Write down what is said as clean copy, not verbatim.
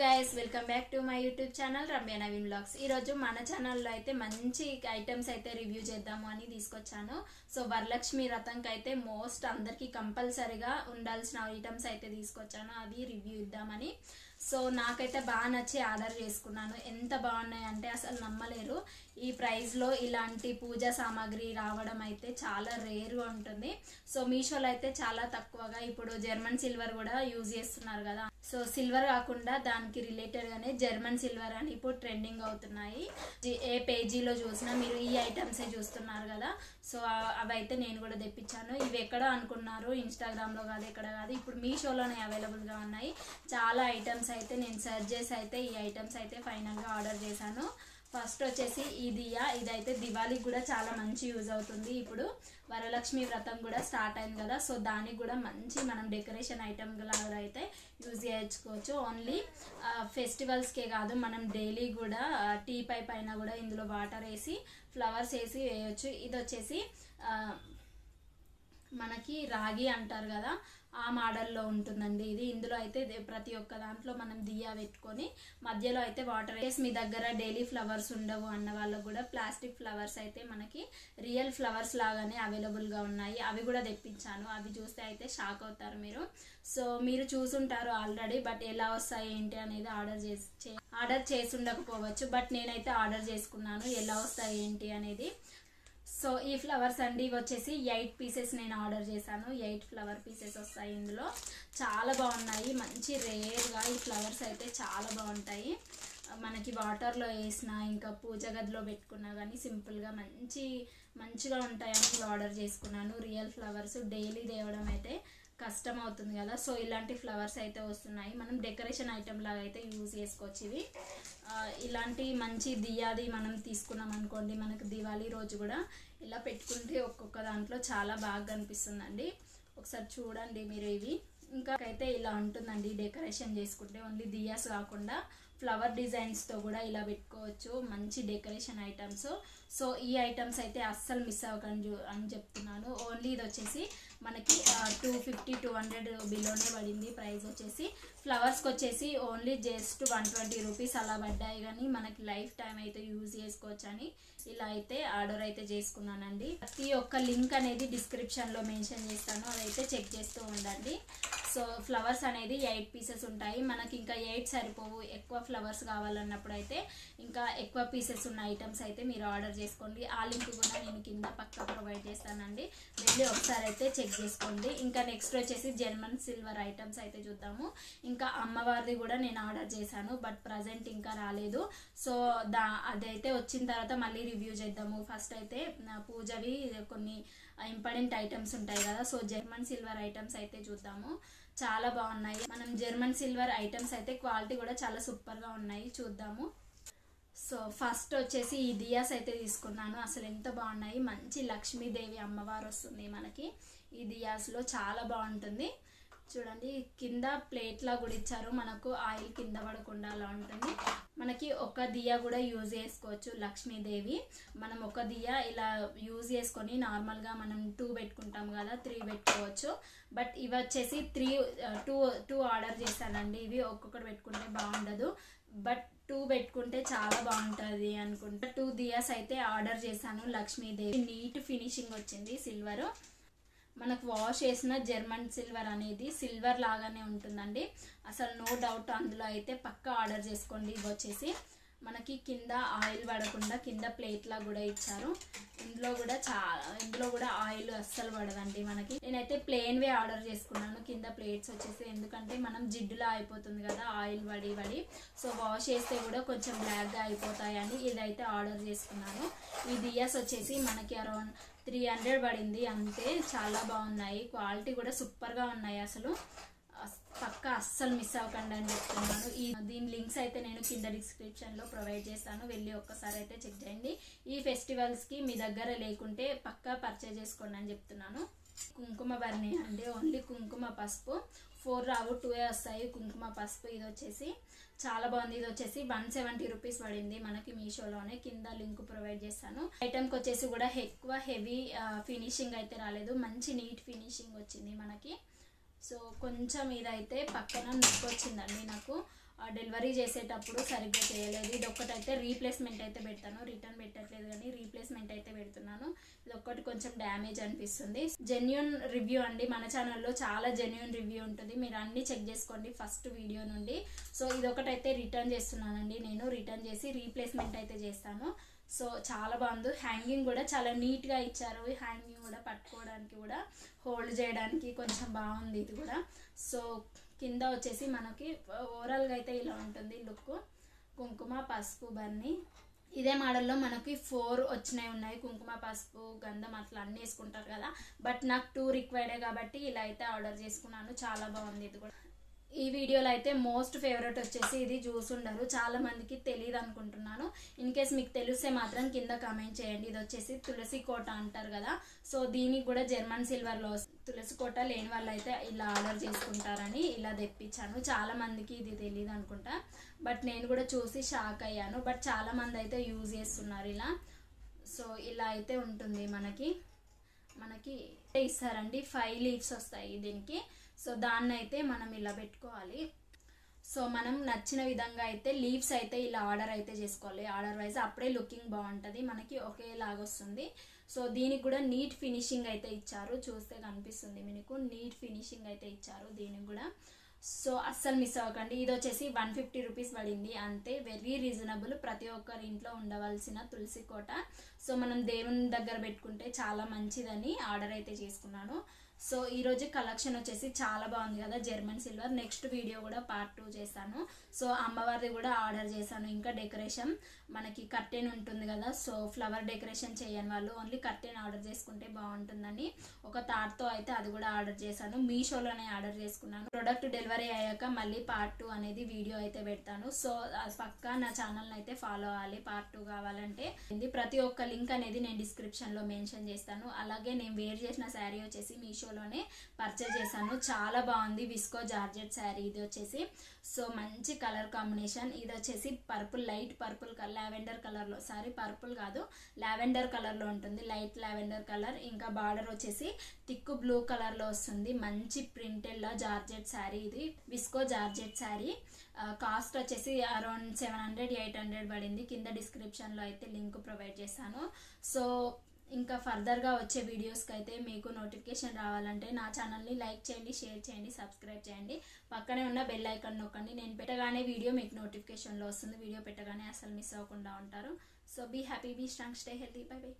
Guys welcome back to my YouTube channel Ramya Naveen vlogs. ఈరోజు మన ఛానల్లో అయితే మంచి ఐటమ్స్ అయితే రివ్యూ చేద్దాము అని తీసుకొచ్చాను. సో వరలక్ష్మి వ్రతంకి అయితే మోస్ట్ అందరికీ కంపల్సరీగా ఉండాల్సిన ఐటమ్స్ అయితే తీసుకొచ్చాను, అవి రివ్యూ ఇద్దామని. సో నాకైతే బాగా నచ్చి ఆర్డర్ చేసుకున్నాను. ఎంత బాగున్నాయి అంటే అసలు నమ్మలేరు. ఈ ప్రైస్లో ఇలాంటి పూజా సామాగ్రి రావడం అయితే చాలా రేర్గా ఉంటుంది. సో మీషోలో అయితే చాలా తక్కువగా ఇప్పుడు జర్మన్ సిల్వర్ కూడా యూజ్ చేస్తున్నారు కదా. సో సిల్వర్ కాకుండా దానికి రిలేటెడ్గానే జర్మన్ సిల్వర్ అని ఇప్పుడు ట్రెండింగ్ అవుతున్నాయి. ఏ పేజీలో చూసినా మీరు ఈ ఐటమ్సే చూస్తున్నారు కదా. సో అవైతే నేను కూడా తెప్పించాను. ఇవి ఎక్కడ అనుకున్నారు, ఇన్స్టాగ్రామ్లో కాదు, ఎక్కడ కాదు, ఇప్పుడు మీషోలోనే అవైలబుల్గా ఉన్నాయి. చాలా ఐటమ్స్ అయితే నేను సెర్చ్ చేసి అయితే ఈ ఐటమ్స్ అయితే ఫైనల్గా ఆర్డర్ చేశాను. ఫస్ట్ వచ్చేసి ఈ దియా, ఇదైతే దివాళీకి కూడా చాలా మంచి యూజ్ అవుతుంది. ఇప్పుడు వరలక్ష్మి వ్రతం కూడా స్టార్ట్ అయింది కదా. సో దానికి కూడా మంచి మనం డెకరేషన్ ఐటమ్ లాగా అయితే యూజ్ చేసుకోవచ్చు. ఓన్లీ ఫెస్టివల్స్కే కాదు, మనం డైలీ కూడా టీ పై పైన కూడా ఇందులో వాటర్ వేసి ఫ్లవర్స్ వేసి వేయచ్చు. ఇది వచ్చేసి మనకి రాగి అంటారు కదా, ఆ మోడల్లో ఉంటుందండి ఇది. ఇందులో అయితే ప్రతి ఒక్క దాంట్లో మనం దియా పెట్టుకొని మధ్యలో అయితే వాటర్ వేసి, మీ దగ్గర డైలీ ఫ్లవర్స్ ఉండవు అన్న వాళ్ళకు కూడా ప్లాస్టిక్ ఫ్లవర్స్ అయితే మనకి రియల్ ఫ్లవర్స్ లాగానే అవైలబుల్గా ఉన్నాయి. అవి కూడా తెప్పించాను. అవి చూస్తే అయితే షాక్ అవుతారు మీరు. సో మీరు చూసుంటారు ఆల్రెడీ, బట్ ఎలా వస్తాయి ఏంటి అనేది ఆర్డర్ చేసి ఉండకపోవచ్చు, బట్ నేనైతే ఆర్డర్ చేసుకున్నాను ఎలా వస్తాయి ఏంటి అనేది. సో ఈ ఫ్లవర్స్ అండి, ఇవి వచ్చేసి 8 పీసెస్ నేను ఆర్డర్ చేశాను. 8 ఫ్లవర్ పీసెస్ వస్తాయి ఇందులో. చాలా బాగున్నాయి, మంచి రేర్గా ఈ ఫ్లవర్స్ అయితే చాలా బాగుంటాయి. మనకి వాటర్లో వేసినా ఇంకా పూజ గదిలో పెట్టుకున్నా కానీ సింపుల్గా మంచిగా ఉంటాయని ఆర్డర్ చేసుకున్నాను. రియల్ ఫ్లవర్స్ డైలీ తేవడం అయితే కష్టం అవుతుంది కదా. సో ఇలాంటి ఫ్లవర్స్ అయితే వస్తున్నాయి. మనం డెకరేషన్ ఐటమ్ లాగా అయితే యూజ్ చేసుకోవచ్చు. ఇవి ఇలాంటి మంచి దియాది మనం తీసుకున్నాం అనుకోండి, మనకు దివాళీ రోజు కూడా ఇలా పెట్టుకుంటే ఒక్కొక్క దాంట్లో చాలా బాగా కనిపిస్తుందండి. ఒకసారి చూడండి మీరు. ఇవి ఇంకా అయితే ఇలా ఉంటుందండి డెకరేషన్ చేసుకుంటే. ఓన్లీ దియాస్ కాకుండా ఫ్లవర్ డిజైన్స్తో కూడా ఇలా పెట్టుకోవచ్చు, మంచి డెకరేషన్ ఐటమ్స్. సో ఈ ఐటమ్స్ అయితే అస్సలు మిస్ అవ్వకండి అని చెప్తున్నాను. ఓన్లీ ఇది వచ్చేసి మనకి 250-200 బిలోనే పడింది ప్రైస్ వచ్చేసి. ఫ్లవర్స్కి వచ్చేసి ఓన్లీ జస్ట్ 120 రూపీస్ అలా పడ్డాయి, కానీ మనకి లైఫ్ టైం అయితే యూజ్ చేసుకోవచ్చు అని ఇలా అయితే ఆర్డర్ అయితే చేసుకున్నానండి. ప్రతి ఒక్క లింక్ అనేది డిస్క్రిప్షన్లో మెన్షన్ చేస్తాను, అదైతే చెక్ చేస్తూ ఉండండి. సో ఫ్లవర్స్ అనేది 8 పీసెస్ ఉంటాయి. మనకి ఇంకా 8 సరిపోవు, ఎక్కువ ఫ్లవర్స్ కావాలన్నప్పుడు అయితే ఇంకా ఎక్కువ పీసెస్ ఉన్న ఐటమ్స్ అయితే మీరు ఆర్డర్ చేసుకోండి. ఆ లింక్ కూడా నేను కింద పక్క ప్రొవైడ్ చేస్తానండి, వెళ్ళి ఒకసారి అయితే చెక్ చేసుకోండి. ఇంకా నెక్స్ట్ వచ్చేసి జర్మన్ సిల్వర్ ఐటమ్స్ అయితే చూద్దాము. ఇంకా అమ్మవారిది కూడా నేను ఆర్డర్ చేశాను, బట్ ప్రజెంట్ ఇంకా రాలేదు. సో అదైతే వచ్చిన తర్వాత మళ్ళీ రివ్యూ చేద్దాము. ఫస్ట్ అయితే పూజవి కొన్ని ఇంపార్టెంట్ ఐటమ్స్ ఉంటాయి కదా. సో జర్మన్ సిల్వర్ ఐటమ్స్ అయితే చూద్దాము. చాలా బాగున్నాయి. మనం జర్మన్ సిల్వర్ ఐటమ్స్ అయితే క్వాలిటీ కూడా చాలా సూపర్గా ఉన్నాయి, చూద్దాము. సో ఫస్ట్ వచ్చేసి ఈ దియాస్ అయితే తీసుకున్నాను. అసలు ఎంత బాగున్నాయి, మంచి లక్ష్మీదేవి అమ్మవారు వస్తుంది మనకి ఈ దియాస్లో, చాలా బాగుంటుంది. చూడండి కింద ప్లేట్లా కూడా ఇచ్చారు, మనకు ఆయిల్ కింద పడకుండా అలా ఉంటుంది. మనకి ఒక దియా కూడా యూజ్ చేసుకోవచ్చు లక్ష్మీదేవి. మనం ఒక దియా ఇలా యూజ్ చేసుకొని నార్మల్గా మనం 2 పెట్టుకుంటాం కదా, 3 పెట్టుకోవచ్చు. బట్ ఇవి వచ్చేసి 2 ఆర్డర్ చేశానండి. ఇవి ఒక్కొక్కటి పెట్టుకుంటే బాగుండదు, బట్ 2 పెట్టుకుంటే చాలా బాగుంటుంది అనుకుంటా. 2 దియాస్ అయితే ఆర్డర్ చేశాను లక్ష్మీదేవి. నీట్ ఫినిషింగ్ వచ్చింది. సిల్వర్ మనకు వాష్ చేసిన జర్మన్ సిల్వర్ అనేది సిల్వర్ లాగానే ఉంటుందండి, అసలు నో డౌట్. అందులో అయితే పక్కా ఆర్డర్ చేసుకోండి. ఇవి వచ్చేసి మనకి కింద ఆయిల్ పడకుండా కింద ప్లేట్లా కూడా ఇచ్చారు. ఇందులో కూడా ఆయిల్ అస్సలు పడదండి మనకి. నేనైతే ప్లెయిన్వే ఆర్డర్ చేసుకున్నాను కింద ప్లేట్స్ వచ్చేసి, ఎందుకంటే మనం జిడ్డులా అయిపోతుంది కదా ఆయిల్ పడి. సో వాష్ చేస్తే కూడా కొంచెం బ్లాక్గా అయిపోతాయని ఇదైతే ఆర్డర్ చేసుకున్నాను. ఈ దియాస్ వచ్చేసి మనకి అరౌండ్ 300 పడింది అంతే. చాలా బాగున్నాయి, క్వాలిటీ కూడా సూపర్గా ఉన్నాయి. అసలు పక్కా అస్సలు మిస్ అవ్వకండి అని చెప్తున్నాను. దీని లింక్స్ అయితే నేను కింద డిస్క్రిప్షన్లో ప్రొవైడ్ చేస్తాను, వెళ్ళి ఒక్కసారి అయితే చెక్ చేయండి. ఈ ఫెస్టివల్స్కి మీ దగ్గర లేకుంటే పక్కా పర్చేజ్ చేసుకోండి అని చెప్తున్నాను. కుంకుమ బర్నీ అండి, ఓన్లీ కుంకుమ పసుపు. 4 రావు, 2 వస్తాయి కుంకుమ పసుపు. ఇది వచ్చేసి చాలా బాగుంది. ఇది వచ్చేసి 170 రూపీస్ పడింది మనకి మీషోలోనే, కింద లింక్ ప్రొవైడ్ చేస్తాను. ఐటమ్కి వచ్చేసి కూడా ఎక్కువ హెవీ ఫినిషింగ్ అయితే రాలేదు, మంచి నీట్ ఫినిషింగ్ వచ్చింది మనకి. సో కొంచెం ఇదైతే పక్కన నొప్పి వచ్చిందండి నాకు. డెలివరీ చేసేటప్పుడు సరిగ్గా చేయలేదు. ఇది ఒక్కటైతే రీప్లేస్మెంట్ అయితే పెడతాను, రిటర్న్ పెట్టట్లేదు కానీ రీప్లేస్మెంట్ అయితే పెడుతున్నాను. ఇది ఒక్కటి కొంచెం డ్యామేజ్ అనిపిస్తుంది. జెన్యూన్ రివ్యూ అండి, మన ఛానల్లో చాలా జెన్యూన్ రివ్యూ ఉంటుంది, మీరు అన్ని చెక్ చేసుకోండి ఫస్ట్ వీడియో నుండి. సో ఇదొకటైతే రిటర్న్ చేస్తున్నానండి, నేను రిటర్న్ చేసి రీప్లేస్మెంట్ అయితే చేస్తాను. సో చాలా బాగుంది. హ్యాంగింగ్ కూడా చాలా నీట్గా ఇచ్చారు, హ్యాంగింగ్ కూడా పట్టుకోవడానికి కూడా హోల్డ్ చేయడానికి కొంచెం బాగుంది ఇది కూడా. సో కింద వచ్చేసి మనకి ఓవరాల్గా అయితే ఇలా ఉంటుంది లుక్. కుంకుమ పసుపు బన్నీ ఇదే మోడల్లో మనకి 4 ఉన్నాయి. కుంకుమ పసుపు గంధం అట్లా అన్నీ వేసుకుంటారు కదా, బట్ నాకు 2 రిక్వైర్డే కాబట్టి ఇలా అయితే ఆర్డర్ చేసుకున్నాను. చాలా బాగుంది ఇది కూడా. ఈ వీడియోలో అయితే మోస్ట్ ఫేవరెట్ వచ్చేసి ఇది జ్యూస్ ఉండరు, చాలా మందికి తెలియదు అనుకుంటున్నాను. ఇన్ కేస్ మీకు తెలిస్తే మాత్రం కింద కామెంట్ చేయండి. ఇది వచ్చేసి తులసి కోట అంటారు కదా, సో దీనికి కూడా జర్మన్ సిల్వర్లో తులసి కోట లేని వాళ్ళు అయితే ఇలా ఆర్డర్ చేసుకుంటారని ఇలా తెప్పించాను. చాలా మందికి ఇది తెలియదు అనుకుంటా, బట్ నేను కూడా చూసి షాక్ అయ్యాను. బట్ చాలా మంది అయితే యూజ్ చేస్తున్నారు ఇలా. సో ఇలా అయితే ఉంటుంది మనకి ఇస్తారండి. 5 లీవ్స్ వస్తాయి దీనికి. సో దాన్ని అయితే మనం ఇలా పెట్టుకోవాలి. సో మనం నచ్చిన విధంగా అయితే లీవ్స్ అయితే ఇలా ఆర్డర్ అయితే చేసుకోవాలి, ఆర్డర్ వైజ్, అప్పుడే లుకింగ్ బాగుంటుంది, మనకి ఒకేలాగా వస్తుంది. సో దీనికి కూడా నీట్ ఫినిషింగ్ అయితే ఇచ్చారు, చూస్తే కనిపిస్తుంది మీకు, నీట్ ఫినిషింగ్ అయితే ఇచ్చారు దీనికి కూడా. సో అస్సలు మిస్ అవ్వకండి. ఇది వచ్చేసి 150 రూపీస్ పడింది అంతే, వెరీ రీజనబుల్. ప్రతి ఒక్కరి ఇంట్లో ఉండవలసిన తులసి కోట. సో మనం దేవుని దగ్గర పెట్టుకుంటే చాలా మంచిదని ఆర్డర్ అయితే చేసుకున్నాను. సో ఈరోజు కలెక్షన్ వచ్చేసి చాలా బాగుంది కదా, జర్మన్ సిల్వర్. నెక్స్ట్ వీడియో కూడా పార్ట్ 2 చేస్తాను. సో అమ్మవారిది కూడా ఆర్డర్ చేశాను. ఇంకా డెకరేషన్ మనకి కర్టెన్ ఉంటుంది కదా, సో ఫ్లవర్ డెకరేషన్ చేయని వాళ్ళు ఓన్లీ కర్టెన్ ఆర్డర్ చేసుకుంటే బాగుంటుందని ఒక థాట్తో అయితే అది కూడా ఆర్డర్ చేశాను. మీషోలోనే ఆర్డర్ చేసుకున్నాను. ప్రొడక్ట్ డెలివరీ అయ్యాక మళ్ళీ పార్ట్ 2 అనేది వీడియో అయితే పెడతాను. సో పక్కా నా ఛానల్ని అయితే ఫాలో అవ్వాలి పార్ట్ 2 కావాలంటే. ప్రతి ఒక్క లింక్ అనేది నేను డిస్క్రిప్షన్లో మెన్షన్ చేస్తాను. అలాగే నేను వేర్ చేసిన శారీ వచ్చేసి మీషోలోనే పర్చేజ్ చేశాను, చాలా బాగుంది. విస్కో జార్జెట్ శారీ ఇది వచ్చేసి. సో మంచి కలర్ కాంబినేషన్. ఇది వచ్చేసి purple, light purple colour, lavender కలర్లో, సారీ పర్పుల్ కాదు లావెండర్ కలర్లో ఉంటుంది, లైట్ లావెండర్ కలర్. ఇంకా బార్డర్ వచ్చేసి థిక్ బ్లూ కలర్లో వస్తుంది. మంచి ప్రింటెడ్ జార్జెట్ శారీ ఇది, విస్కో జార్జెట్ శారీ. కాస్ట్ వచ్చేసి అరౌండ్ 700-800 పడింది. కింద డిస్క్రిప్షన్లో అయితే లింక్ ప్రొవైడ్ చేశాను. సో ఇంకా ఫర్దర్గా వచ్చే వీడియోస్కి అయితే మీకు నోటిఫికేషన్ రావాలంటే నా ఛానల్ని లైక్ చేయండి, షేర్ చేయండి, సబ్స్క్రైబ్ చేయండి. పక్కనే ఉన్న బెల్ ఐకాన్ నొక్కండి. నేను పెట్టగానే వీడియో మీకు నోటిఫికేషన్లో వస్తుంది. వీడియో పెట్టగానే అసలు మిస్ అవ్వకుండా ఉంటారు. So be happy, be strong, stay healthy, bye by.